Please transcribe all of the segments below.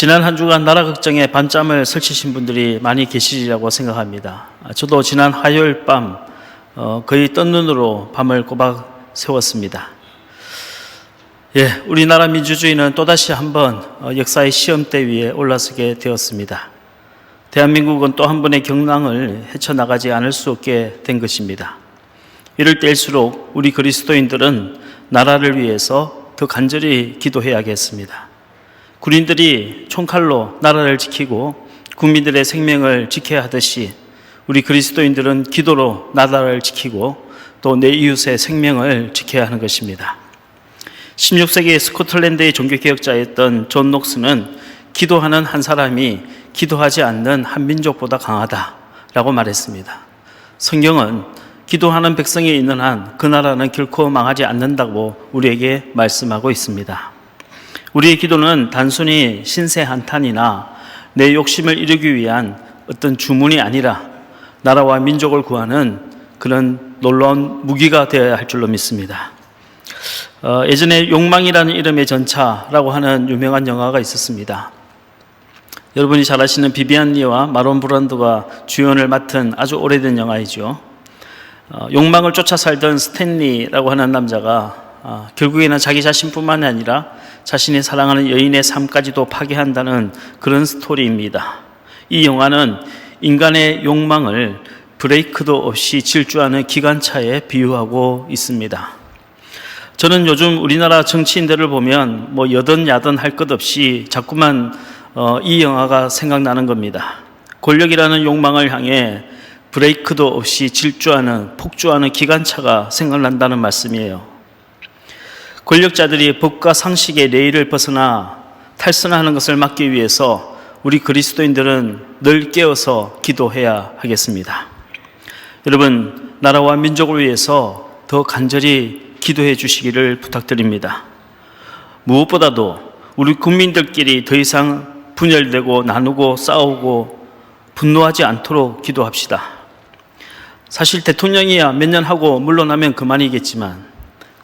지난 한 주간 나라 걱정에 밤잠을 설치신 분들이 많이 계시리라고 생각합니다. 저도 지난 화요일 밤 거의 뜬 눈으로 밤을 꼬박 세웠습니다. 우리나라 민주주의는 또다시 한번 역사의 시험대 위에 올라서게 되었습니다. 대한민국은 또 한 번의 경랑을 헤쳐나가지 않을 수 없게 된 것입니다. 이럴 때일수록 우리 그리스도인들은 나라를 위해서 더 간절히 기도해야겠습니다. 군인들이 총칼로 나라를 지키고 국민들의 생명을 지켜야 하듯이 우리 그리스도인들은 기도로 나라를 지키고 또 내 이웃의 생명을 지켜야 하는 것입니다. 16세기 스코틀랜드의 종교개혁자였던 존 녹스는 기도하는 한 사람이 기도하지 않는 한 민족보다 강하다라고 말했습니다. 성경은 기도하는 백성이 있는 한 그 나라는 결코 망하지 않는다고 우리에게 말씀하고 있습니다. 우리의 기도는 단순히 신세 한탄이나 내 욕심을 이루기 위한 어떤 주문이 아니라 나라와 민족을 구하는 그런 놀라운 무기가 되어야 할 줄로 믿습니다. 예전에 욕망이라는 이름의 전차라고 하는 유명한 영화가 있었습니다. 여러분이 잘 아시는 비비안 리와 마론 브란도가 주연을 맡은 아주 오래된 영화이죠. 욕망을 쫓아 살던 스탠리라고 하는 남자가 결국에는 자기 자신뿐만 아니라 자신이 사랑하는 여인의 삶까지도 파괴한다는 그런 스토리입니다. 이 영화는 인간의 욕망을 브레이크도 없이 질주하는 기관차에 비유하고 있습니다. 저는 요즘 우리나라 정치인들을 보면 여든 야든 할 것 없이 자꾸만 이 영화가 생각나는 겁니다. 권력이라는 욕망을 향해 브레이크도 없이 질주하는 폭주하는 기관차가 생각난다는 말씀이에요. 권력자들이 법과 상식의 레일을 벗어나 탈선하는 것을 막기 위해서 우리 그리스도인들은 늘 깨어서 기도해야 하겠습니다. 여러분, 나라와 민족을 위해서 더 간절히 기도해 주시기를 부탁드립니다. 무엇보다도 우리 국민들끼리 더 이상 분열되고 나누고 싸우고 분노하지 않도록 기도합시다. 사실 대통령이야 몇 년 하고 물러나면 그만이겠지만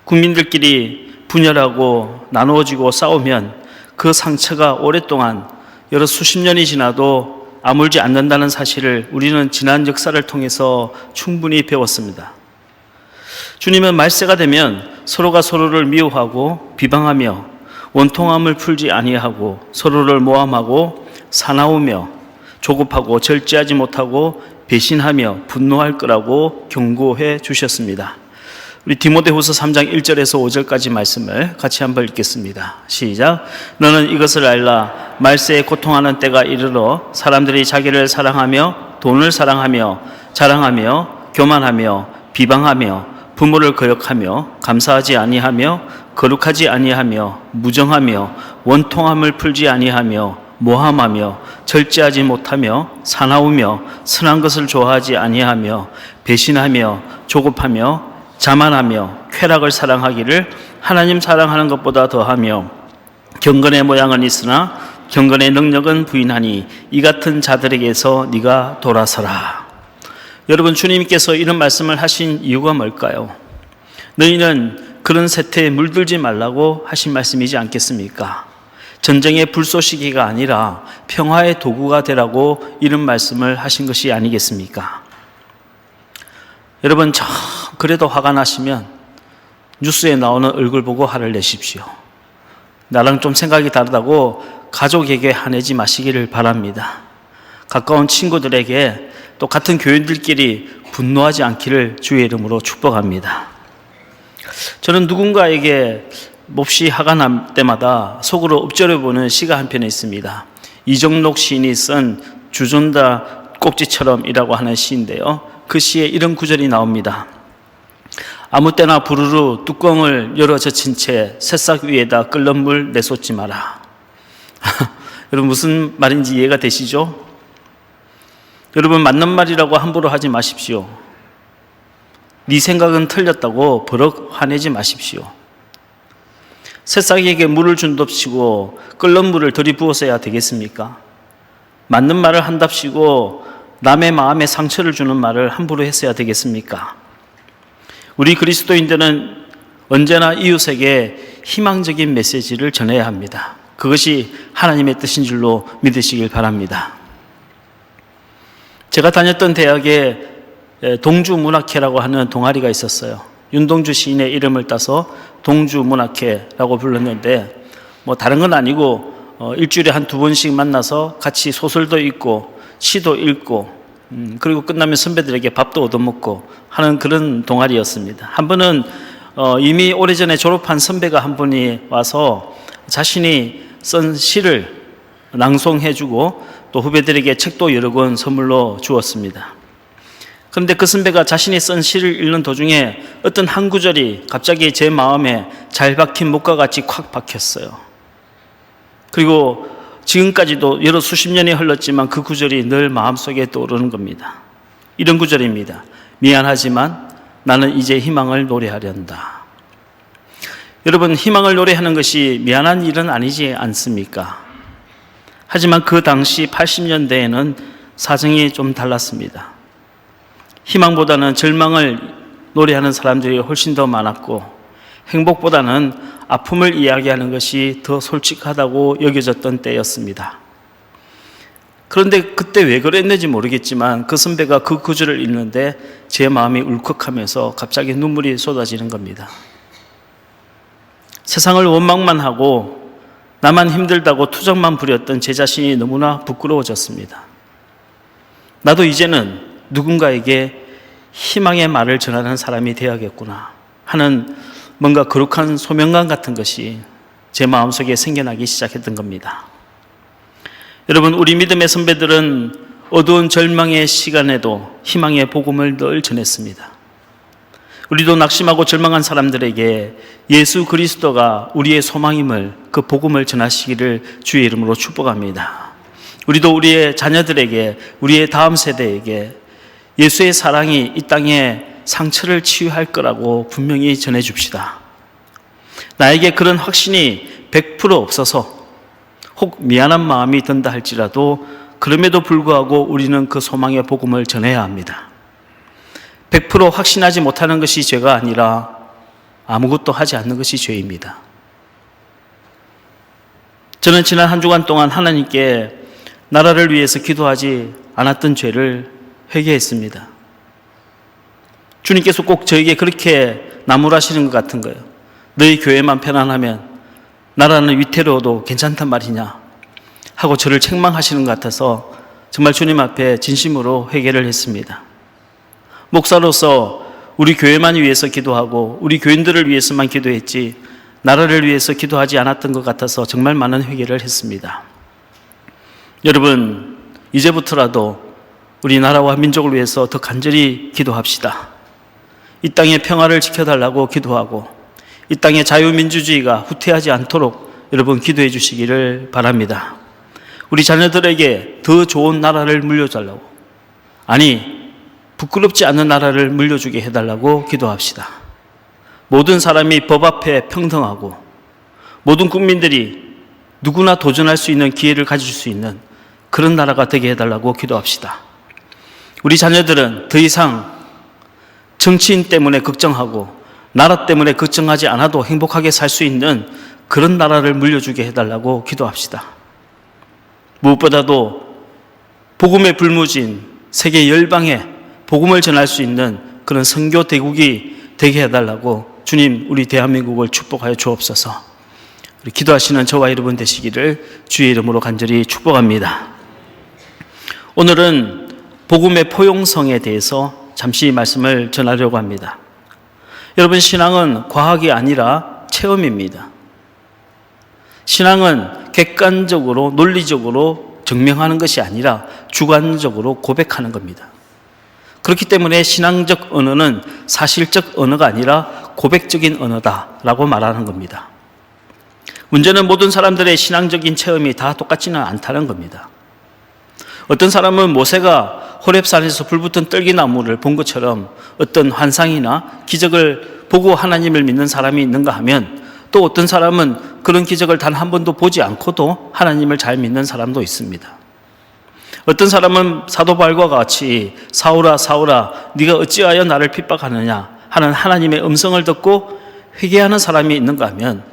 국민들끼리 분열하고 나누어지고 싸우면 그 상처가 오랫동안 여러 수십 년이 지나도 아물지 않는다는 사실을 우리는 지난 역사를 통해서 충분히 배웠습니다. 주님은 말세가 되면 서로가 서로를 미워하고 비방하며 원통함을 풀지 아니하고 서로를 모함하고 사나우며 조급하고 절제하지 못하고 배신하며 분노할 거라고 경고해 주셨습니다. 우리 디모데후서 3장 1절에서 5절까지 말씀을 같이 한번 읽겠습니다. 시작. 너는 이것을 알라. 말세에 고통하는 때가 이르러 사람들이 자기를 사랑하며 돈을 사랑하며 자랑하며 교만하며 비방하며 부모를 거역하며 감사하지 아니하며 거룩하지 아니하며 무정하며 원통함을 풀지 아니하며 모함하며 절제하지 못하며 사나우며 선한 것을 좋아하지 아니하며 배신하며 조급하며 자만하며 쾌락을 사랑하기를 하나님 사랑하는 것보다 더하며 경건의 모양은 있으나 경건의 능력은 부인하니 이 같은 자들에게서 네가 돌아서라. 여러분, 주님께서 이런 말씀을 하신 이유가 뭘까요? 너희는 그런 세태에 물들지 말라고 하신 말씀이지 않겠습니까? 전쟁의 불쏘시개가 아니라 평화의 도구가 되라고 이런 말씀을 하신 것이 아니겠습니까? 여러분, 그래도 화가 나시면 뉴스에 나오는 얼굴 보고 화를 내십시오. 나랑 좀 생각이 다르다고 가족에게 화내지 마시기를 바랍니다. 가까운 친구들에게 또 같은 교인들끼리 분노하지 않기를 주의 이름으로 축복합니다. 저는 누군가에게 몹시 화가 날 때마다 속으로 엎드려보는 시가 한편에 있습니다. 이정록 시인이 쓴 주전자 꼭지처럼이라고 하는 시인데요. 그 시에 이런 구절이 나옵니다. 아무 때나 부르르 뚜껑을 열어 젖힌 채 새싹 위에다 끓는 물 내쏟지 마라. 여러분, 무슨 말인지 이해가 되시죠? 여러분, 맞는 말이라고 함부로 하지 마십시오. 네 생각은 틀렸다고 버럭 화내지 마십시오. 새싹에게 물을 준답시고 끓는 물을 들이부어서야 되겠습니까? 맞는 말을 한답시고 남의 마음에 상처를 주는 말을 함부로 했어야 되겠습니까? 우리 그리스도인들은 언제나 이웃에게 희망적인 메시지를 전해야 합니다. 그것이 하나님의 뜻인 줄로 믿으시길 바랍니다. 제가 다녔던 대학에 동주문학회라고 하는 동아리가 있었어요. 윤동주 시인의 이름을 따서 동주문학회라고 불렀는데 다른 건 아니고 일주일에 한 2번씩 만나서 같이 소설도 읽고 시도 읽고 그리고 끝나면 선배들에게 밥도 얻어먹고 하는 그런 동아리였습니다. 한 번은 이미 오래전에 졸업한 선배가 한 분이 와서 자신이 쓴 시를 낭송해주고 또 후배들에게 책도 여러 권 선물로 주었습니다. 그런데 그 선배가 자신이 쓴 시를 읽는 도중에 어떤 한 구절이 갑자기 제 마음에 잘 박힌 못과 같이 콱 박혔어요. 그리고 지금까지도 여러 수십 년이 흘렀지만 그 구절이 늘 마음속에 떠오르는 겁니다. 이런 구절입니다. 미안하지만 나는 이제 희망을 노래하련다. 여러분, 희망을 노래하는 것이 미안한 일은 아니지 않습니까? 하지만 그 당시 80년대에는 사정이 좀 달랐습니다. 희망보다는 절망을 노래하는 사람들이 훨씬 더 많았고 행복보다는 아픔을 이야기하는 것이 더 솔직하다고 여겨졌던 때였습니다. 그런데 그때 왜 그랬는지 모르겠지만 그 선배가 그 구절을 읽는데 제 마음이 울컥하면서 갑자기 눈물이 쏟아지는 겁니다. 세상을 원망만 하고 나만 힘들다고 투정만 부렸던 제 자신이 너무나 부끄러워졌습니다. 나도 이제는 누군가에게 희망의 말을 전하는 사람이 되어야겠구나 하는 뭔가 거룩한 소명감 같은 것이 제 마음속에 생겨나기 시작했던 겁니다. 여러분, 우리 믿음의 선배들은 어두운 절망의 시간에도 희망의 복음을 늘 전했습니다. 우리도 낙심하고 절망한 사람들에게 예수 그리스도가 우리의 소망임을, 그 복음을 전하시기를 주의 이름으로 축복합니다. 우리도 우리의 자녀들에게, 우리의 다음 세대에게 예수의 사랑이 이 땅에 상처를 치유할 거라고 분명히 전해줍시다. 나에게 그런 확신이 100% 없어서 혹 미안한 마음이 든다 할지라도 그럼에도 불구하고 우리는 그 소망의 복음을 전해야 합니다. 100% 확신하지 못하는 것이 죄가 아니라 아무것도 하지 않는 것이 죄입니다. 저는 지난 한 주간 동안 하나님께 나라를 위해서 기도하지 않았던 죄를 회개했습니다. 주님께서 꼭 저에게 그렇게 나무라시는 것 같은 거예요. 너희 교회만 편안하면 나라는 위태로워도 괜찮단 말이냐 하고 저를 책망하시는 것 같아서 정말 주님 앞에 진심으로 회개를 했습니다. 목사로서 우리 교회만 위해서 기도하고 우리 교인들을 위해서만 기도했지 나라를 위해서 기도하지 않았던 것 같아서 정말 많은 회개를 했습니다. 여러분, 이제부터라도 우리 나라와 민족을 위해서 더 간절히 기도합시다. 이 땅의 평화를 지켜달라고 기도하고 이 땅의 자유민주주의가 후퇴하지 않도록 여러분 기도해 주시기를 바랍니다. 우리 자녀들에게 더 좋은 나라를 물려달라고, 아니 부끄럽지 않은 나라를 물려주게 해달라고 기도합시다. 모든 사람이 법 앞에 평등하고 모든 국민들이 누구나 도전할 수 있는 기회를 가질 수 있는 그런 나라가 되게 해달라고 기도합시다. 우리 자녀들은 더 이상 정치인 때문에 걱정하고 나라 때문에 걱정하지 않아도 행복하게 살 수 있는 그런 나라를 물려주게 해달라고 기도합시다. 무엇보다도 복음의 불무진 세계 열방에 복음을 전할 수 있는 그런 선교 대국이 되게 해달라고 주님, 우리 대한민국을 축복하여 주옵소서. 우리 기도하시는 저와 여러분 되시기를 주의 이름으로 간절히 축복합니다. 오늘은 복음의 포용성에 대해서 잠시 말씀을 전하려고 합니다. 여러분, 신앙은 과학이 아니라 체험입니다. 신앙은 객관적으로 논리적으로 증명하는 것이 아니라 주관적으로 고백하는 겁니다. 그렇기 때문에 신앙적 언어는 사실적 언어가 아니라 고백적인 언어다라고 말하는 겁니다. 문제는 모든 사람들의 신앙적인 체험이 다 똑같지는 않다는 겁니다. 어떤 사람은 모세가 호렙산에서 불붙은 떨기나무를 본 것처럼 어떤 환상이나 기적을 보고 하나님을 믿는 사람이 있는가 하면, 또 어떤 사람은 그런 기적을 단 한 번도 보지 않고도 하나님을 잘 믿는 사람도 있습니다. 어떤 사람은 사도 바울과 같이 사울아 사울아 네가 어찌하여 나를 핍박하느냐 하는 하나님의 음성을 듣고 회개하는 사람이 있는가 하면,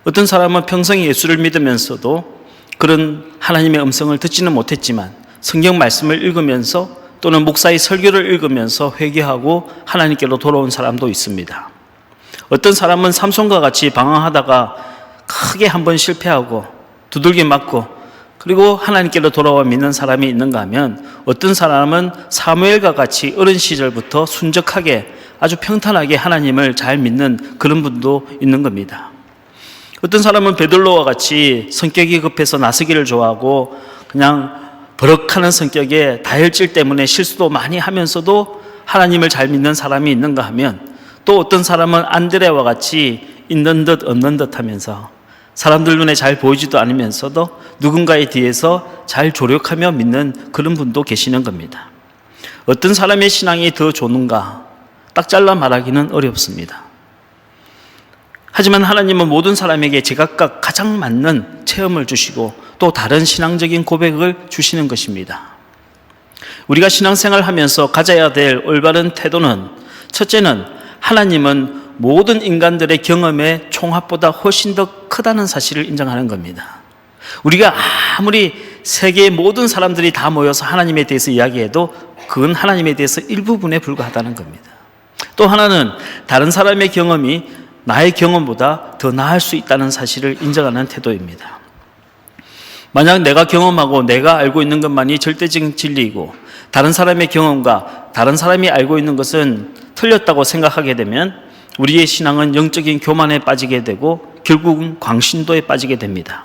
어떤 사람은 평생 예수를 믿으면서도 그런 하나님의 음성을 듣지는 못했지만 성경 말씀을 읽으면서 또는 목사의 설교를 읽으면서 회개하고 하나님께로 돌아온 사람도 있습니다. 어떤 사람은 삼손과 같이 방황하다가 크게 한번 실패하고 두들겨 맞고 그리고 하나님께로 돌아와 믿는 사람이 있는가 하면 어떤 사람은 사무엘과 같이 어린 시절부터 순적하게 아주 평탄하게 하나님을 잘 믿는 그런 분도 있는 겁니다. 어떤 사람은 베들로와 같이 성격이 급해서 나서기를 좋아하고 그냥 버럭하는 성격에 다혈질 때문에 실수도 많이 하면서도 하나님을 잘 믿는 사람이 있는가 하면 또 어떤 사람은 안드레와 같이 있는 듯 없는 듯 하면서 사람들 눈에 잘 보이지도 않으면서도 누군가의 뒤에서 잘 조력하며 믿는 그런 분도 계시는 겁니다. 어떤 사람의 신앙이 더 좋은가 딱 잘라 말하기는 어렵습니다. 하지만 하나님은 모든 사람에게 제각각 가장 맞는 체험을 주시고 또 다른 신앙적인 고백을 주시는 것입니다. 우리가 신앙생활을 하면서 가져야 될 올바른 태도는 첫째는 하나님은 모든 인간들의 경험의 총합보다 훨씬 더 크다는 사실을 인정하는 겁니다. 우리가 아무리 세계의 모든 사람들이 다 모여서 하나님에 대해서 이야기해도 그건 하나님에 대해서 일부분에 불과하다는 겁니다. 또 하나는 다른 사람의 경험이 나의 경험보다 더 나을 수 있다는 사실을 인정하는 태도입니다. 만약 내가 경험하고 내가 알고 있는 것만이 절대적인 진리이고 다른 사람의 경험과 다른 사람이 알고 있는 것은 틀렸다고 생각하게 되면 우리의 신앙은 영적인 교만에 빠지게 되고 결국은 광신도에 빠지게 됩니다.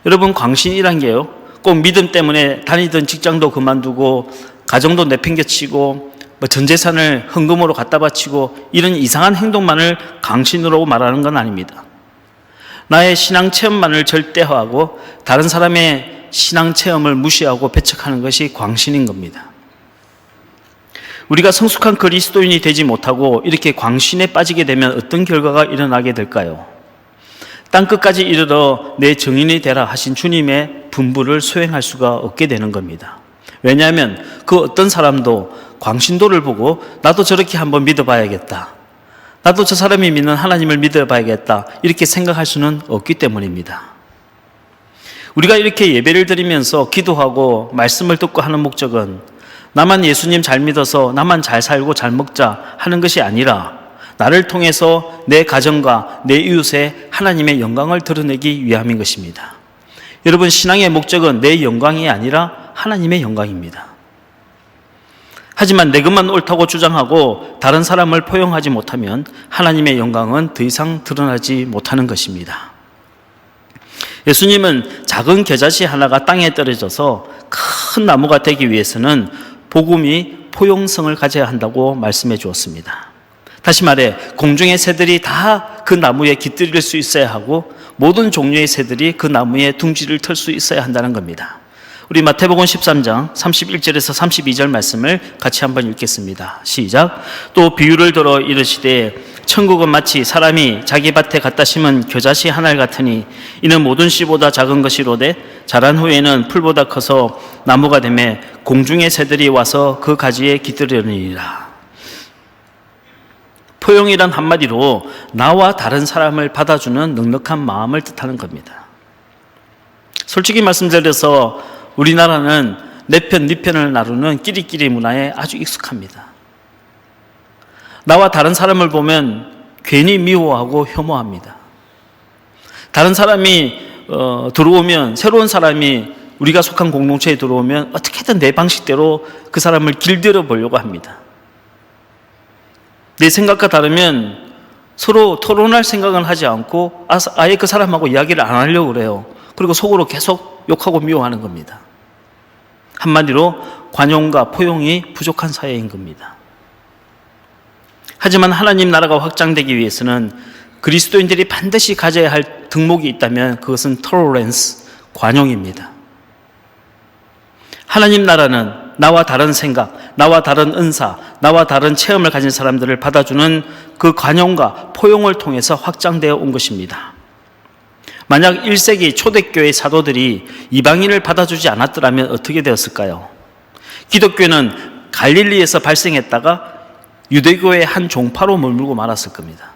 여러분, 광신이란 게요, 꼭 믿음 때문에 다니던 직장도 그만두고 가정도 내팽개치고 전 재산을 헌금으로 갖다 바치고 이런 이상한 행동만을 광신으로 말하는 건 아닙니다. 나의 신앙 체험만을 절대화하고 다른 사람의 신앙 체험을 무시하고 배척하는 것이 광신인 겁니다. 우리가 성숙한 그리스도인이 되지 못하고 이렇게 광신에 빠지게 되면 어떤 결과가 일어나게 될까요? 땅끝까지 이르러 내 증인이 되라 하신 주님의 분부를 수행할 수가 없게 되는 겁니다. 왜냐하면 그 어떤 사람도 광신도를 보고 나도 저렇게 한번 믿어봐야겠다, 나도 저 사람이 믿는 하나님을 믿어봐야겠다 이렇게 생각할 수는 없기 때문입니다. 우리가 이렇게 예배를 드리면서 기도하고 말씀을 듣고 하는 목적은 나만 예수님 잘 믿어서 나만 잘 살고 잘 먹자 하는 것이 아니라 나를 통해서 내 가정과 내 이웃에 하나님의 영광을 드러내기 위함인 것입니다. 여러분, 신앙의 목적은 내 영광이 아니라 하나님의 영광입니다. 하지만 내 것만 옳다고 주장하고 다른 사람을 포용하지 못하면 하나님의 영광은 더 이상 드러나지 못하는 것입니다. 예수님은 작은 겨자씨 하나가 땅에 떨어져서 큰 나무가 되기 위해서는 복음이 포용성을 가져야 한다고 말씀해 주었습니다. 다시 말해 공중의 새들이 다 그 나무에 깃들일 수 있어야 하고 모든 종류의 새들이 그 나무에 둥지를 틀 수 있어야 한다는 겁니다. 우리 마태복음 13장 31절에서 32절 말씀을 같이 한번 읽겠습니다. 시작. 또 비유를 들어 이르시되 천국은 마치 사람이 자기 밭에 갖다 심은 겨자씨 한 알 같으니 이는 모든 씨보다 작은 것이로되 자란 후에는 풀보다 커서 나무가 되매 공중의 새들이 와서 그 가지에 깃들으리라. 포용이란 한마디로 나와 다른 사람을 받아주는 넉넉한 마음을 뜻하는 겁니다. 솔직히 말씀드려서 우리나라는 내 편, 네 편을 나누는 끼리끼리 문화에 아주 익숙합니다. 나와 다른 사람을 보면 괜히 미워하고 혐오합니다. 다른 사람이 들어오면, 새로운 사람이 우리가 속한 공동체에 들어오면 어떻게든 내 방식대로 그 사람을 길들여 보려고 합니다. 내 생각과 다르면 서로 토론할 생각은 하지 않고 아예 그 사람하고 이야기를 안 하려고 그래요. 그리고 속으로 계속 욕하고 미워하는 겁니다. 한마디로 관용과 포용이 부족한 사회인 겁니다. 하지만 하나님 나라가 확장되기 위해서는 그리스도인들이 반드시 가져야 할 덕목이 있다면 그것은 tolerance, 관용입니다. 하나님 나라는 나와 다른 생각, 나와 다른 은사, 나와 다른 체험을 가진 사람들을 받아주는 그 관용과 포용을 통해서 확장되어 온 것입니다. 만약 1세기 초대교회 사도들이 이방인을 받아주지 않았더라면 어떻게 되었을까요? 기독교는 갈릴리에서 발생했다가 유대교의 한 종파로 머물고 말았을 겁니다.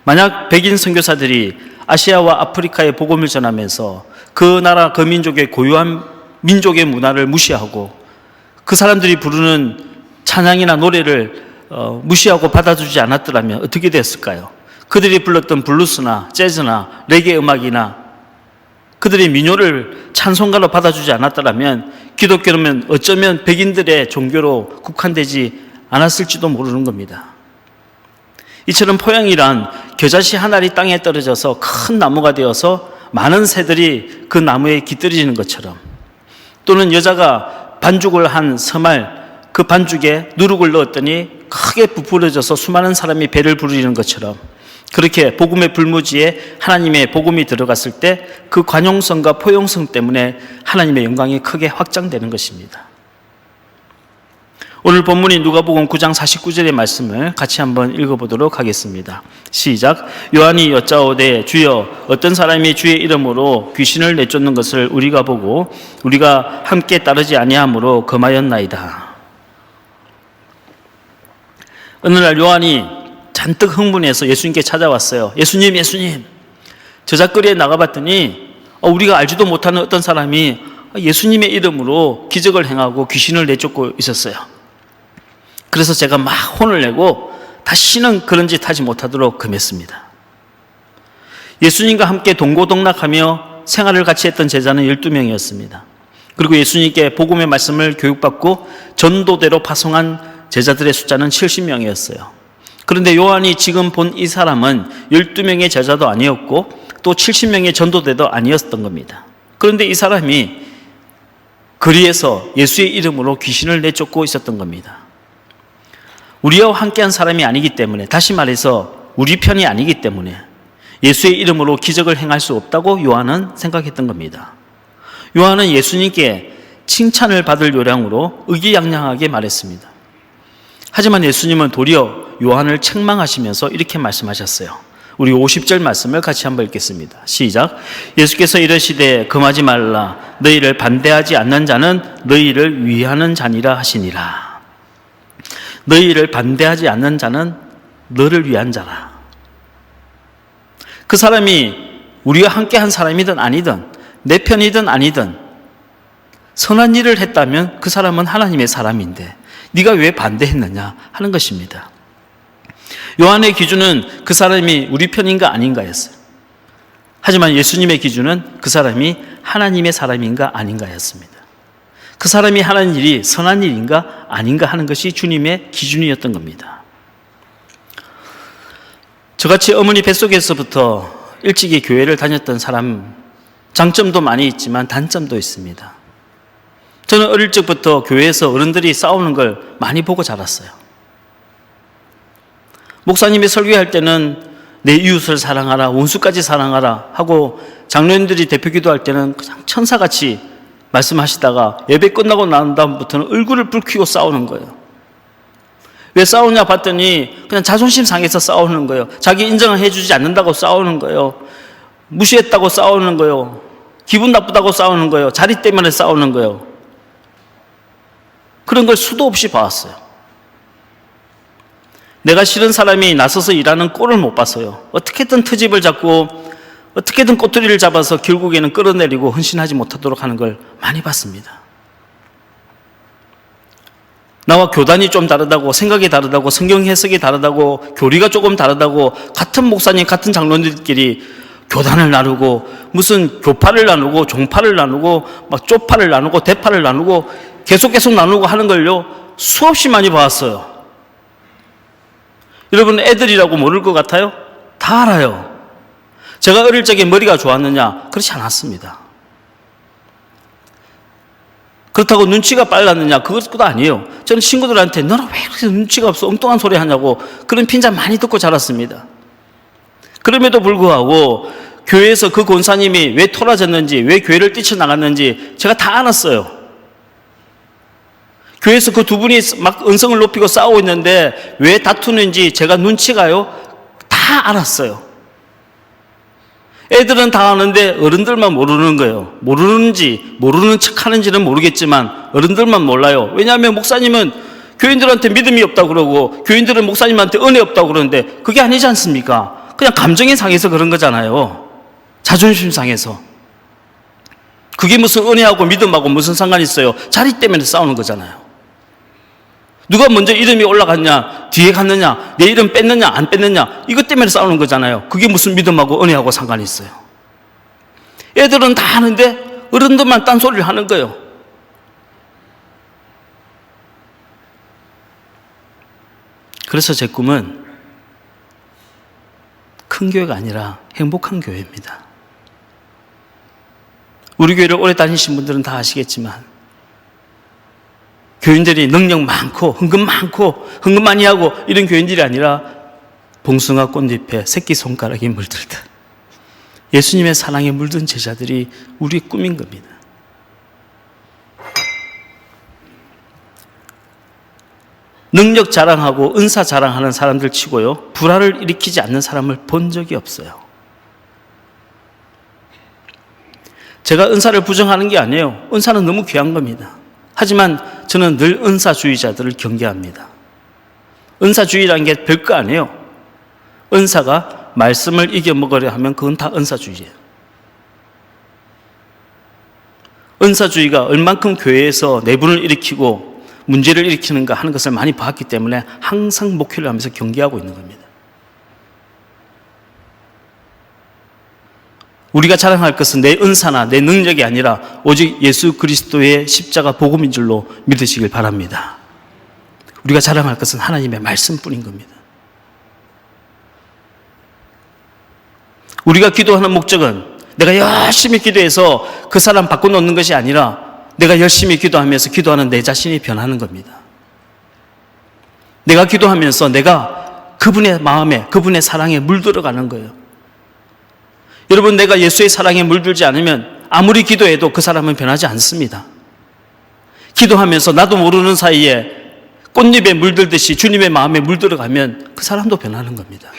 만약 백인 선교사들이 아시아와 아프리카에 복음을 전하면서 그 나라 그 민족의 고유한 민족의 문화를 무시하고 그 사람들이 부르는 찬양이나 노래를 무시하고 받아주지 않았더라면 어떻게 됐을까요? 그들이 불렀던 블루스나 재즈나 레게 음악이나 그들의 민요를 찬송가로 받아주지 않았더라면 기독교는 어쩌면 백인들의 종교로 국한되지 않았을지도 모르는 겁니다. 이처럼 포양이란 겨자씨 한 알이 땅에 떨어져서 큰 나무가 되어서 많은 새들이 그 나무에 깃들이는 것처럼, 또는 여자가 반죽을 한 서말 그 반죽에 누룩을 넣었더니 크게 부풀어져서 수많은 사람이 배를 부르는 것처럼, 그렇게 복음의 불무지에 하나님의 복음이 들어갔을 때 그 관용성과 포용성 때문에 하나님의 영광이 크게 확장되는 것입니다. 오늘 본문인 누가복음 9장 49절의 말씀을 같이 한번 읽어보도록 하겠습니다. 시작. 요한이 여짜오되 주여 어떤 사람이 주의 이름으로 귀신을 내쫓는 것을 우리가 보고 우리가 함께 따르지 아니하므로 금하였나이다. 어느 날 요한이 잔뜩 흥분해서 예수님께 찾아왔어요. 예수님, 저작거리에 나가봤더니 우리가 알지도 못하는 어떤 사람이 예수님의 이름으로 기적을 행하고 귀신을 내쫓고 있었어요. 그래서 제가 막 혼을 내고 다시는 그런 짓 하지 못하도록 금했습니다. 예수님과 함께 동고동락하며 생활을 같이 했던 제자는 12명이었습니다. 그리고 예수님께 복음의 말씀을 교육받고 전도대로 파송한 제자들의 숫자는 70명이었어요. 그런데 요한이 지금 본 이 사람은 12명의 제자도 아니었고 또 70명의 전도대도 아니었던 겁니다. 그런데 이 사람이 거리에서 예수의 이름으로 귀신을 내쫓고 있었던 겁니다. 우리와 함께한 사람이 아니기 때문에, 다시 말해서 우리 편이 아니기 때문에 예수의 이름으로 기적을 행할 수 없다고 요한은 생각했던 겁니다. 요한은 예수님께 칭찬을 받을 요량으로 의기양양하게 말했습니다. 하지만 예수님은 도리어 요한을 책망하시면서 이렇게 말씀하셨어요. 우리 50절 말씀을 같이 한번 읽겠습니다. 시작. 예수께서 이르시되 금하지 말라. 너희를 반대하지 않는 자는 너희를 위하는 자니라 하시니라. 너희를 반대하지 않는 자는 너를 위한 자라. 그 사람이 우리와 함께한 사람이든 아니든 내 편이든 아니든 선한 일을 했다면 그 사람은 하나님의 사람인데 네가 왜 반대했느냐 하는 것입니다. 요한의 기준은 그 사람이 우리 편인가 아닌가였어요. 하지만 예수님의 기준은 그 사람이 하나님의 사람인가 아닌가였습니다. 그 사람이 하는 일이 선한 일인가 아닌가 하는 것이 주님의 기준이었던 겁니다. 저같이 어머니 뱃속에서부터 일찍이 교회를 다녔던 사람, 장점도 많이 있지만 단점도 있습니다. 저는 어릴 적부터 교회에서 어른들이 싸우는 걸 많이 보고 자랐어요. 목사님이 설교할 때는 내 이웃을 사랑하라, 원수까지 사랑하라 하고 장로님들이 대표 기도할 때는 그냥 천사같이 말씀하시다가 예배 끝나고 난 다음부터는 얼굴을 붉히고 싸우는 거예요. 왜 싸우냐 봤더니 그냥 자존심 상해서 싸우는 거예요. 자기 인정을 해주지 않는다고 싸우는 거예요. 무시했다고 싸우는 거예요. 기분 나쁘다고 싸우는 거예요. 자리 때문에 싸우는 거예요. 그런 걸 수도 없이 봐왔어요. 내가 싫은 사람이 나서서 일하는 꼴을 못 봤어요. 어떻게든 트집을 잡고 어떻게든 꼬투리를 잡아서 결국에는 끌어내리고 헌신하지 못하도록 하는 걸 많이 봤습니다. 나와 교단이 좀 다르다고, 생각이 다르다고, 성경 해석이 다르다고, 교리가 조금 다르다고, 같은 목사님, 같은 장로님들끼리 교단을 나누고 무슨 교파를 나누고 종파를 나누고 막 쪽파를 나누고 대파를 나누고 계속 나누고 하는 걸요 수없이 많이 봤어요. 여러분 애들이라고 모를 것 같아요? 다 알아요. 제가 어릴 적에 머리가 좋았느냐? 그렇지 않았습니다. 그렇다고 눈치가 빨랐느냐? 그것도 아니에요. 저는 친구들한테 너는 왜 그렇게 눈치가 없어? 엉뚱한 소리 하냐고 그런 핀잔 많이 듣고 자랐습니다. 그럼에도 불구하고 교회에서 그 권사님이 왜 토라졌는지, 왜 교회를 뛰쳐나갔는지 제가 다 알았어요. 교회에서 그 두 분이 막 언성을 높이고 싸우고 있는데 왜 다투는지 제가 눈치가요 다 알았어요. 애들은 다 아는데 어른들만 모르는 거예요. 모르는 척 하는지는 모르겠지만 어른들만 몰라요. 왜냐하면 목사님은 교인들한테 믿음이 없다고 그러고 교인들은 목사님한테 은혜 없다고 그러는데 그게 아니지 않습니까? 그냥 감정의 상해서 그런 거잖아요. 자존심 상해서. 그게 무슨 은혜하고 믿음하고 무슨 상관이 있어요? 자리 때문에 싸우는 거잖아요. 누가 먼저 이름이 올라갔냐, 뒤에 갔느냐, 내 이름 뺐느냐, 안 뺐느냐, 이것 때문에 싸우는 거잖아요. 그게 무슨 믿음하고 은혜하고 상관이 있어요? 애들은 다 하는데 어른들만 딴소리를 하는 거예요. 그래서 제 꿈은 큰 교회가 아니라 행복한 교회입니다. 우리 교회를 오래 다니신 분들은 다 아시겠지만 교인들이 능력 많고 헌금 많이 하고 이런 교인들이 아니라 봉숭아 꽃잎에 새끼손가락이 물들듯 예수님의 사랑에 물든 제자들이 우리의 꿈인 겁니다. 능력 자랑하고 은사 자랑하는 사람들 치고요, 불화를 일으키지 않는 사람을 본 적이 없어요. 제가 은사를 부정하는 게 아니에요. 은사는 너무 귀한 겁니다. 하지만 저는 늘 은사주의자들을 경계합니다. 은사주의라는 게 별거 아니에요. 은사가 말씀을 이겨먹으려 하면 그건 다 은사주의예요. 은사주의가 얼만큼 교회에서 내분을 일으키고 문제를 일으키는가 하는 것을 많이 봤기 때문에 항상 목회를 하면서 경계하고 있는 겁니다. 우리가 자랑할 것은 내 은사나 내 능력이 아니라 오직 예수 그리스도의 십자가 복음인 줄로 믿으시길 바랍니다. 우리가 자랑할 것은 하나님의 말씀뿐인 겁니다. 우리가 기도하는 목적은 내가 열심히 기도해서 그 사람 바꿔놓는 것이 아니라 내가 열심히 기도하면서 기도하는 내 자신이 변하는 겁니다. 내가 기도하면서 내가 그분의 마음에, 그분의 사랑에 물들어가는 거예요. 여러분, 내가 예수의 사랑에 물들지 않으면 아무리 기도해도 그 사람은 변하지 않습니다. 기도하면서 나도 모르는 사이에 꽃잎에 물들듯이 주님의 마음에 물들어가면 그 사람도 변하는 겁니다.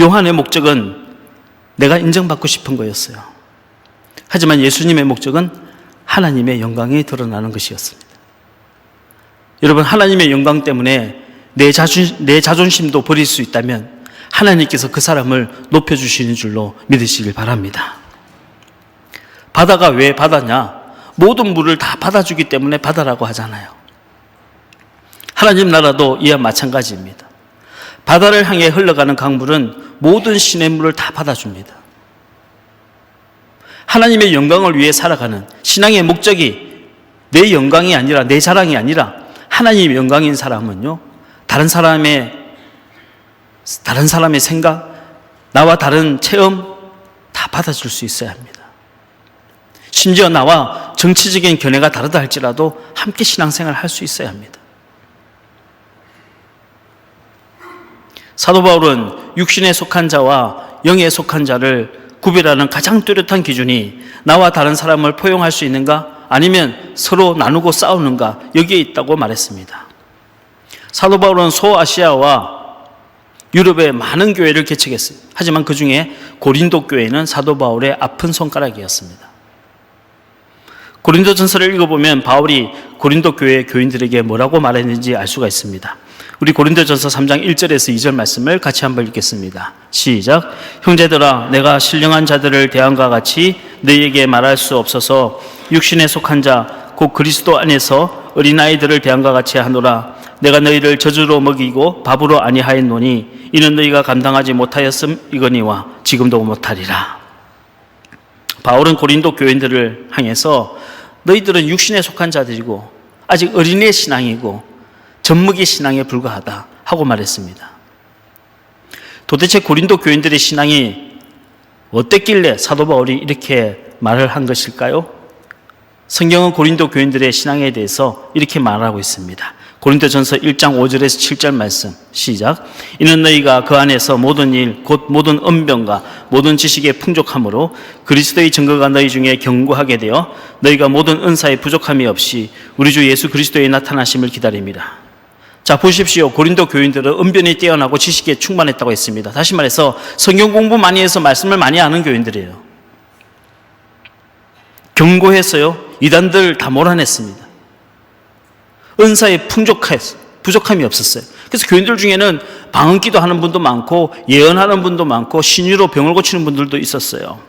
요한의 목적은 내가 인정받고 싶은 거였어요. 하지만 예수님의 목적은 하나님의 영광이 드러나는 것이었습니다. 여러분, 하나님의 영광 때문에 내 자존심도 버릴 수 있다면 하나님께서 그 사람을 높여주시는 줄로 믿으시길 바랍니다. 바다가 왜 바다냐? 모든 물을 다 받아주기 때문에 바다라고 하잖아요. 하나님 나라도 이와 마찬가지입니다. 바다를 향해 흘러가는 강물은 모든 시냇물을 다 받아줍니다. 하나님의 영광을 위해 살아가는 신앙의 목적이 내 영광이 아니라 내 자랑이 아니라 하나님의 영광인 사람은요, 다른 사람의 생각, 나와 다른 체험 다 받아줄 수 있어야 합니다. 심지어 나와 정치적인 견해가 다르다 할지라도 함께 신앙생활을 할 수 있어야 합니다. 사도 바울은 육신에 속한 자와 영에 속한 자를 구별하는 가장 뚜렷한 기준이 나와 다른 사람을 포용할 수 있는가, 아니면 서로 나누고 싸우는가, 여기에 있다고 말했습니다. 사도 바울은 소아시아와 유럽의 많은 교회를 개척했어요. 하지만 그 중에 고린도 교회는 사도 바울의 아픈 손가락이었습니다. 고린도 전서를 읽어보면 바울이 고린도 교회 교인들에게 뭐라고 말했는지 알 수가 있습니다. 우리 고린도전서 3장 1절에서 2절 말씀을 같이 한번 읽겠습니다. 시작. 형제들아, 내가 신령한 자들을 대함과 같이 너희에게 말할 수 없어서 육신에 속한 자 곧 그리스도 안에서 어린아이들을 대함과 같이 하노라. 내가 너희를 저주로 먹이고 밥으로 아니하였노니 이는 너희가 감당하지 못하였음이거니와 지금도 못하리라. 바울은 고린도 교인들을 향해서 너희들은 육신에 속한 자들이고 아직 어린애 신앙이고 젖먹이 신앙에 불과하다 하고 말했습니다. 도대체 고린도 교인들의 신앙이 어땠길래 사도 바울이 이렇게 말을 한 것일까요? 성경은 고린도 교인들의 신앙에 대해서 이렇게 말하고 있습니다. 고린도전서 1장 5절에서 7절 말씀 시작. 이는 너희가 그 안에서 모든 일 곧 모든 언변과 모든 지식에 풍족함으로 그리스도의 증거가 너희 중에 견고하게 되어 너희가 모든 은사에 부족함이 없이 우리 주 예수 그리스도의 나타나심을 기다립니다. 자, 보십시오. 고린도 교인들은 언변이 뛰어나고 지식에 충만했다고 했습니다. 다시 말해서 성경 공부 많이 해서 말씀을 많이 아는 교인들이에요. 견고했어요. 이단들 다 몰아냈습니다. 은사에 부족함이 없었어요. 그래서 교인들 중에는 방언기도 하는 분도 많고 예언하는 분도 많고 신유로 병을 고치는 분들도 있었어요.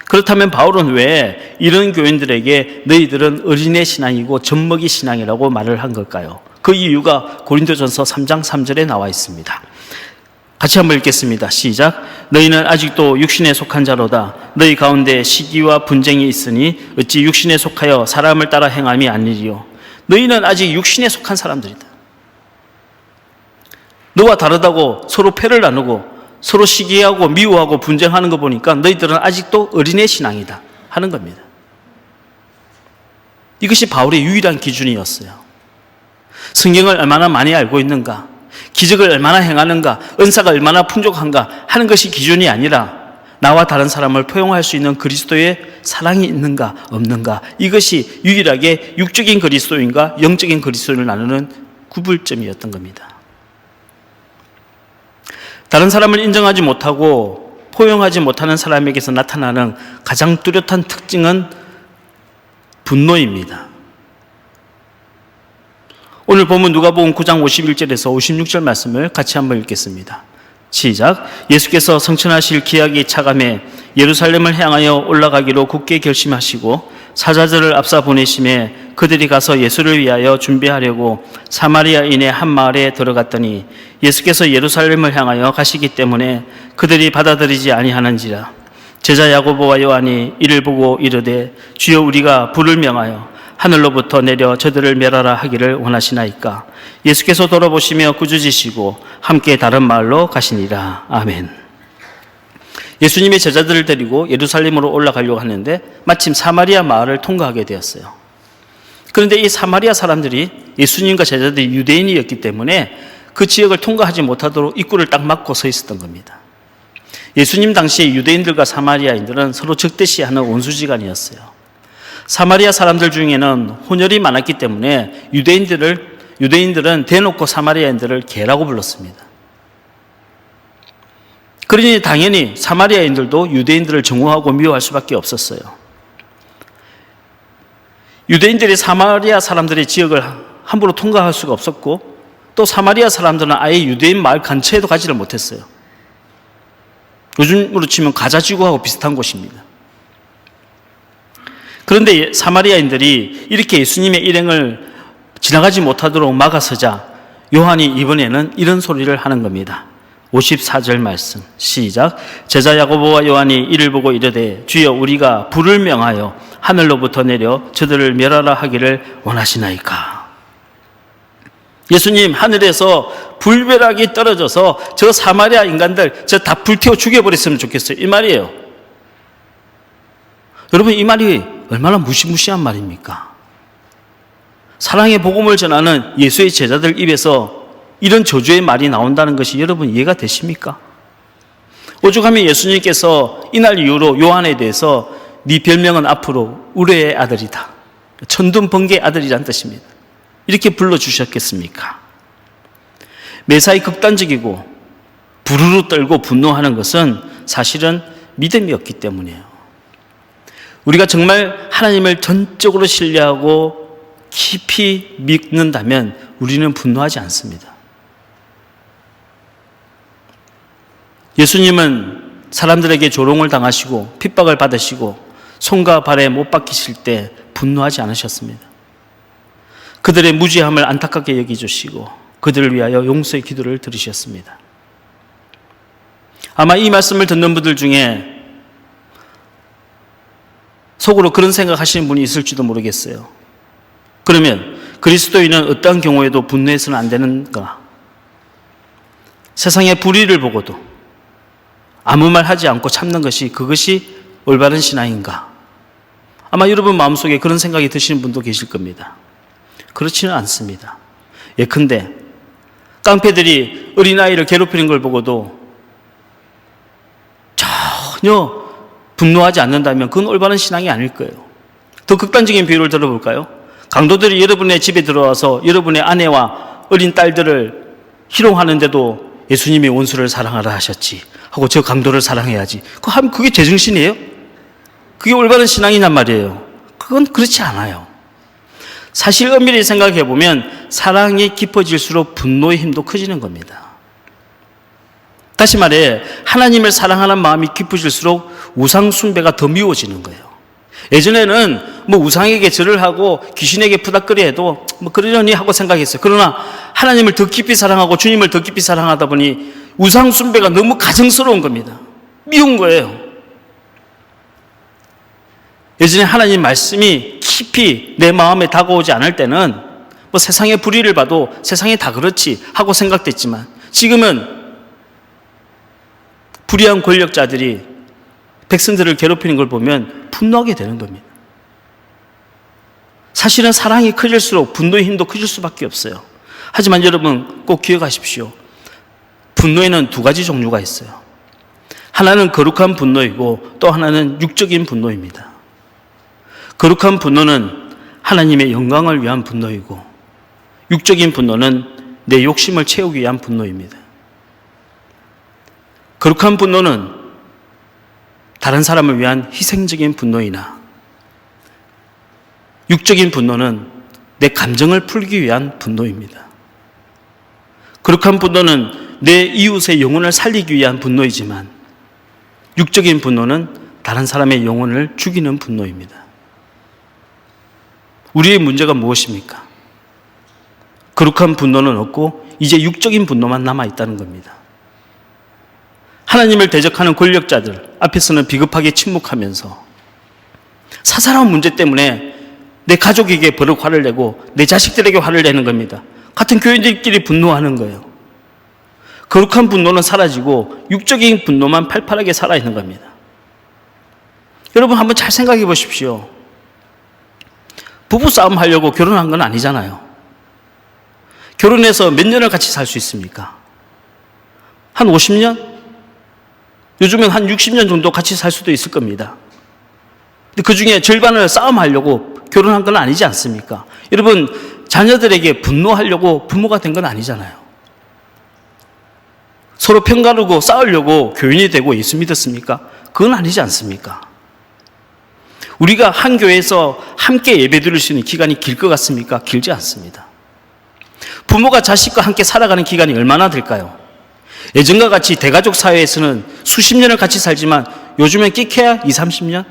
그렇다면 바울은 왜 이런 교인들에게 너희들은 어린애 신앙이고 젖먹이 신앙이라고 말을 한 걸까요? 그 이유가 고린도전서 3장 3절에 나와 있습니다. 같이 한번 읽겠습니다. 시작. 너희는 아직도 육신에 속한 자로다. 너희 가운데 시기와 분쟁이 있으니 어찌 육신에 속하여 사람을 따라 행함이 아니리요. 너희는 아직 육신에 속한 사람들이다. 너와 다르다고 서로 패를 나누고 서로 시기하고 미워하고 분쟁하는 거 보니까 너희들은 아직도 어린애 신앙이다 하는 겁니다. 이것이 바울의 유일한 기준이었어요. 성경을 얼마나 많이 알고 있는가, 기적을 얼마나 행하는가, 은사가 얼마나 풍족한가 하는 것이 기준이 아니라 나와 다른 사람을 포용할 수 있는 그리스도의 사랑이 있는가 없는가, 이것이 유일하게 육적인 그리스도인과 영적인 그리스도인을 나누는 구분점이었던 겁니다. 다른 사람을 인정하지 못하고 포용하지 못하는 사람에게서 나타나는 가장 뚜렷한 특징은 분노입니다. 오늘 보면 누가복음 9장 51절에서 56절 말씀을 같이 한번 읽겠습니다. 시작. 예수께서 성천하실 기약이 차감해 예루살렘을 향하여 올라가기로 굳게 결심하시고 사자들을 앞서 보내심에 그들이 가서 예수를 위하여 준비하려고 사마리아인의 한 마을에 들어갔더니 예수께서 예루살렘을 향하여 가시기 때문에 그들이 받아들이지 아니하는지라. 제자 야고보와 요한이 이를 보고 이르되 주여 우리가 불을 명하여 하늘로부터 내려 저들을 멸하라 하기를 원하시나이까. 예수께서 돌아보시며 꾸짖으시고 함께 다른 마을로 가시니라. 아멘. 예수님의 제자들을 데리고 예루살렘으로 올라가려고 하는데 마침 사마리아 마을을 통과하게 되었어요. 그런데 이 사마리아 사람들이 예수님과 제자들이 유대인이었기 때문에 그 지역을 통과하지 못하도록 입구를 딱 막고 서 있었던 겁니다. 예수님 당시에 유대인들과 사마리아인들은 서로 적대시하는 원수지간이었어요. 사마리아 사람들 중에는 혼혈이 많았기 때문에 유대인들은 대놓고 사마리아인들을 개라고 불렀습니다. 그러니 당연히 사마리아인들도 유대인들을 정오하고 미워할 수밖에 없었어요. 유대인들이 사마리아 사람들의 지역을 함부로 통과할 수가 없었고 또 사마리아 사람들은 아예 유대인 마을 근처에도 가지를 못했어요. 요즘으로 치면 가자지구하고 비슷한 곳입니다. 그런데 사마리아인들이 이렇게 예수님의 일행을 지나가지 못하도록 막아서자 요한이 이번에는 이런 소리를 하는 겁니다. 54절 말씀 시작. 제자 야고보와 요한이 이를 보고 이르되 주여 우리가 불을 명하여 하늘로부터 내려 저들을 멸하라 하기를 원하시나이까. 예수님 하늘에서 불벼락이 떨어져서 저 사마리아 인간들 저 다 불태워 죽여버렸으면 좋겠어요, 이 말이에요. 여러분 이 말이 얼마나 무시무시한 말입니까? 사랑의 복음을 전하는 예수의 제자들 입에서 이런 저주의 말이 나온다는 것이 여러분 이해가 되십니까? 오죽하면 예수님께서 이날 이후로 요한에 대해서 네 별명은 앞으로 우레의 아들이다, 천둥 번개의 아들이란 뜻입니다, 이렇게 불러주셨겠습니까? 매사에 극단적이고 부르르 떨고 분노하는 것은 사실은 믿음이 없기 때문이에요. 우리가 정말 하나님을 전적으로 신뢰하고 깊이 믿는다면 우리는 분노하지 않습니다. 예수님은 사람들에게 조롱을 당하시고 핍박을 받으시고 손과 발에 못 박히실 때 분노하지 않으셨습니다. 그들의 무지함을 안타깝게 여기주시고 그들을 위하여 용서의 기도를 들으셨습니다. 아마 이 말씀을 듣는 분들 중에 속으로 그런 생각하시는 분이 있을지도 모르겠어요. 그러면 그리스도인은 어떠한 경우에도 분노해서는 안 되는가? 세상의 불의를 보고도 아무 말 하지 않고 참는 것이 그것이 올바른 신앙인가? 아마 여러분 마음속에 그런 생각이 드시는 분도 계실 겁니다. 그렇지는 않습니다. 예컨대 깡패들이 어린아이를 괴롭히는 걸 보고도 전혀 분노하지 않는다면 그건 올바른 신앙이 아닐 거예요. 더 극단적인 비유를 들어볼까요? 강도들이 여러분의 집에 들어와서 여러분의 아내와 어린 딸들을 희롱하는데도 예수님이 원수를 사랑하라 하셨지 하고 저 강도를 사랑해야지, 그게 제정신이에요? 그게 올바른 신앙이란 말이에요. 그건 그렇지 않아요. 사실 엄밀히 생각해 보면 사랑이 깊어질수록 분노의 힘도 커지는 겁니다. 다시 말해 하나님을 사랑하는 마음이 깊어질수록 우상 숭배가 더 미워지는 거예요. 예전에는 우상에게 절을 하고 귀신에게 푸닥거리 해도 그러려니 하고 생각했어요. 그러나 하나님을 더 깊이 사랑하고 주님을 더 깊이 사랑하다 보니 우상 숭배가 너무 가증스러운 겁니다. 미운 거예요. 예전에 하나님 말씀이 깊이 내 마음에 다가오지 않을 때는 세상의 불의를 봐도 세상이 다 그렇지 하고 생각됐지만, 지금은 불의한 권력자들이 백성들을 괴롭히는 걸 보면 분노하게 되는 겁니다. 사실은 사랑이 커질수록 분노의 힘도 커질 수밖에 없어요. 하지만 여러분 꼭 기억하십시오. 분노에는 두 가지 종류가 있어요. 하나는 거룩한 분노이고 또 하나는 육적인 분노입니다. 거룩한 분노는 하나님의 영광을 위한 분노이고, 육적인 분노는 내 욕심을 채우기 위한 분노입니다. 거룩한 분노는 다른 사람을 위한 희생적인 분노이나, 육적인 분노는 내 감정을 풀기 위한 분노입니다. 거룩한 분노는 내 이웃의 영혼을 살리기 위한 분노이지만, 육적인 분노는 다른 사람의 영혼을 죽이는 분노입니다. 우리의 문제가 무엇입니까? 거룩한 분노는 없고 이제 육적인 분노만 남아있다는 겁니다. 하나님을 대적하는 권력자들 앞에서는 비겁하게 침묵하면서 사사로운 문제 때문에 내 가족에게 버럭 화를 내고 내 자식들에게 화를 내는 겁니다. 같은 교인들끼리 분노하는 거예요. 거룩한 분노는 사라지고 육적인 분노만 팔팔하게 살아있는 겁니다. 여러분 한번 잘 생각해 보십시오. 부부싸움 하려고 결혼한 건 아니잖아요. 결혼해서 몇 년을 같이 살 수 있습니까? 한 50년? 요즘엔 한 60년 정도 같이 살 수도 있을 겁니다. 근데 그 중에 절반을 싸움하려고 결혼한 건 아니지 않습니까? 여러분, 자녀들에게 분노하려고 부모가 된 건 아니잖아요. 서로 편가르고 싸우려고 교인이 되고 예수 믿었습니까? 그건 아니지 않습니까? 우리가 한 교회에서 함께 예배드릴 수 있는 기간이 길 것 같습니까? 길지 않습니다. 부모가 자식과 함께 살아가는 기간이 얼마나 될까요? 예전과 같이 대가족 사회에서는 수십 년을 같이 살지만 요즘엔 끼케야 20, 30년?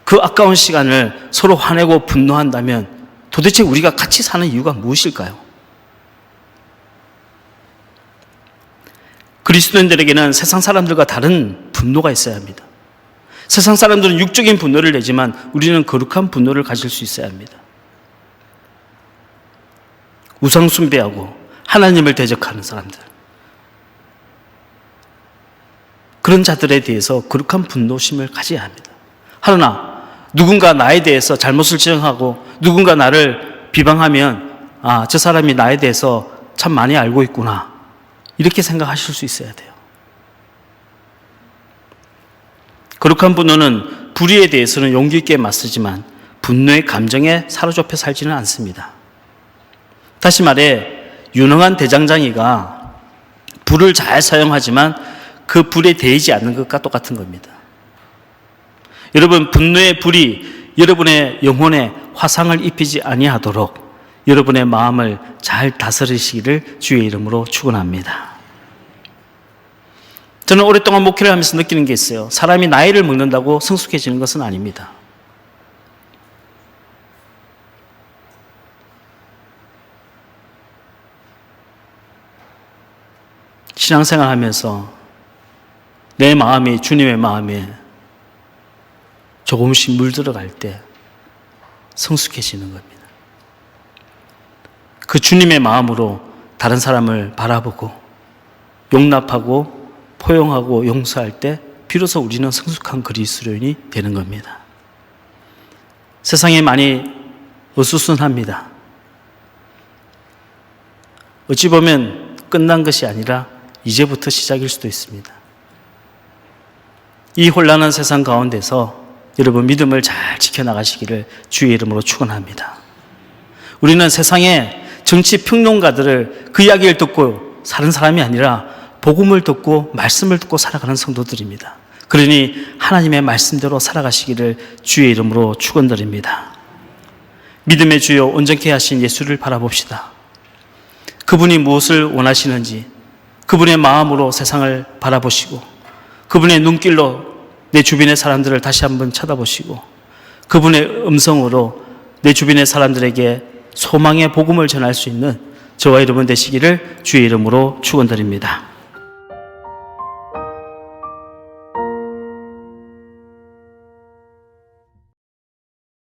그 아까운 시간을 서로 화내고 분노한다면 도대체 우리가 같이 사는 이유가 무엇일까요? 그리스도인들에게는 세상 사람들과 다른 분노가 있어야 합니다. 세상 사람들은 육적인 분노를 내지만 우리는 거룩한 분노를 가질 수 있어야 합니다. 우상 숭배하고 하나님을 대적하는 사람들, 그런 자들에 대해서 거룩한 분노심을 가져야 합니다. 그러나 누군가 나에 대해서 잘못을 지적하고 누군가 나를 비방하면 저 사람이 나에 대해서 참 많이 알고 있구나, 이렇게 생각하실 수 있어야 돼요. 거룩한 분노는 불의에 대해서는 용기 있게 맞서지만 분노의 감정에 사로잡혀 살지는 않습니다. 다시 말해 유능한 대장장이가 불을 잘 사용하지만 그 불에 데이지 않는 것과 똑같은 겁니다. 여러분, 분노의 불이 여러분의 영혼에 화상을 입히지 아니하도록 여러분의 마음을 잘 다스리시기를 주의 이름으로 축원합니다. 저는 오랫동안 목회를 하면서 느끼는 게 있어요. 사람이 나이를 먹는다고 성숙해지는 것은 아닙니다. 신앙생활 하면서 내 마음이 주님의 마음에 조금씩 물들어갈 때 성숙해지는 겁니다. 그 주님의 마음으로 다른 사람을 바라보고 용납하고 포용하고 용서할 때 비로소 우리는 성숙한 그리스도인이 되는 겁니다. 세상에 많이 어수선합니다. 어찌 보면 끝난 것이 아니라 이제부터 시작일 수도 있습니다. 이 혼란한 세상 가운데서 여러분 믿음을 잘 지켜나가시기를 주의 이름으로 축원합니다. 우리는 세상의 정치 평론가들을 그 이야기를 듣고 사는 사람이 아니라 복음을 듣고 말씀을 듣고 살아가는 성도들입니다. 그러니 하나님의 말씀대로 살아가시기를 주의 이름으로 축원드립니다. 믿음의 주여 온전케 하신 예수를 바라봅시다. 그분이 무엇을 원하시는지 그분의 마음으로 세상을 바라보시고 그분의 눈길로 내 주변의 사람들을 다시 한번 쳐다보시고 그분의 음성으로 내 주변의 사람들에게 소망의 복음을 전할 수 있는 저와 여러분 되시기를 주의 이름으로 축원드립니다.